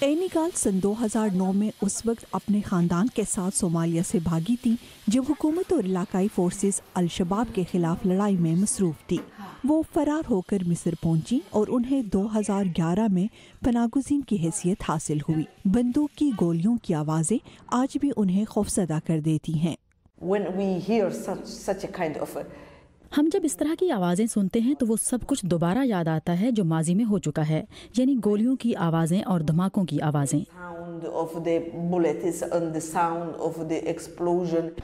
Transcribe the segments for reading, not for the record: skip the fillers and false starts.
اینیگال सन 2009 में उस वक्त अपने खानदान के साथ सोमालिया से भागी थी जब हुकूमत और इलाकाई फोर्सेस अल-शबाब के खिलाफ लड़ाई में मसरूफ थी। वो फरार होकर मिस्र पहुंची और उन्हें 2011 में पनागुज़ीन की हैसियत हासिल हुई। बंदूक की गोलियों की आवाज़ें आज भी उन्हें खौफज़दा कर देती हैं। हम जब इस तरह की आवाज़ें सुनते हैं तो वो सब कुछ दोबारा याद आता है जो माजी में हो चुका है, यानी गोलियों की आवाज़ें और धमाकों की आवाज़ें।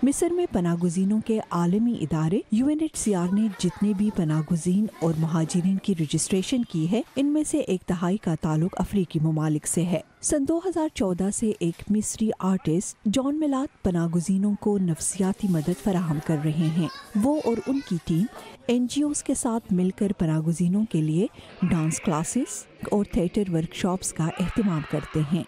मिस्र में पनागुज़ीनों के आलमी इदारे UNHCR ने जितने भी पनागुज़ीन और मुहाजिरीन की रजिस्ट्रेशन की है, इनमें से 1/3 का ताल्लुक अफ्रीकी ममालिक से है। सन 2014 से एक मिस्री आर्टिस्ट जॉन मिलाद पनागुज़ीनों को नफ्सियाती मदद फराहम कर रहे हैं। वो और उनकी टीम NGOs के साथ मिलकर पनागुज़ीनों के लिए डांस क्लासेस और थिएटर वर्कशॉप्स का एहतमाम करते हैं।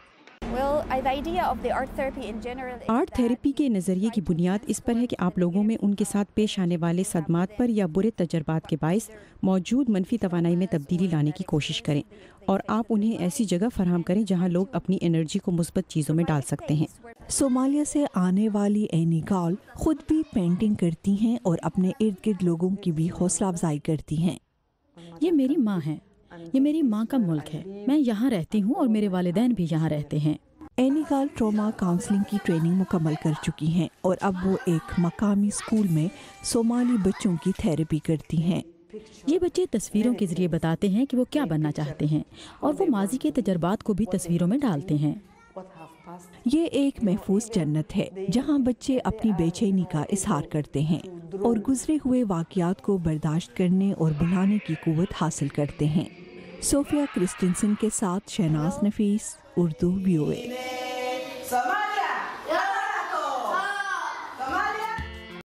आर्ट थेरेपी के नज़रिए की बुनियाद इस पर है कि आप लोगों में उनके साथ पेश आने वाले सदमात पर या बुरे तजर्बात के बायस मौजूद मनफी तवानाई में तब्दीली लाने की कोशिश करें और आप उन्हें ऐसी जगह फराहम करें जहां लोग अपनी एनर्जी को मुस्बत चीज़ों में डाल सकते हैं। सोमालिया से आने वाली एनीगाल खुद भी पेंटिंग करती हैं और अपने इर्द गिर्द लोगों की भी हौसला अफजाई करती हैं। ये मेरी माँ है, ये मेरी माँ का मुल्क है। मैं यहाँ रहती हूँ और मेरे वालिदैन भी यहाँ रहते हैं। एनीगाल ट्रॉमा काउंसलिंग की ट्रेनिंग मुकम्मल कर चुकी हैं और अब वो एक मकामी स्कूल में सोमाली बच्चों की थेरेपी करती हैं। ये बच्चे तस्वीरों के जरिए बताते हैं कि वो क्या बनना चाहते हैं और वो माजी के तजर्बात को भी तस्वीरों में डालते हैं। ये एक महफूज जन्नत है जहाँ बच्चे अपनी बेचैनी का इजहार करते हैं और गुजरे हुए वाक़यात को बर्दाश्त करने और बुलाने की कुव्वत हासिल करते हैं। सोफिया क्रिस्टिनसन के साथ शहनाज नफीस, उर्दू VOA।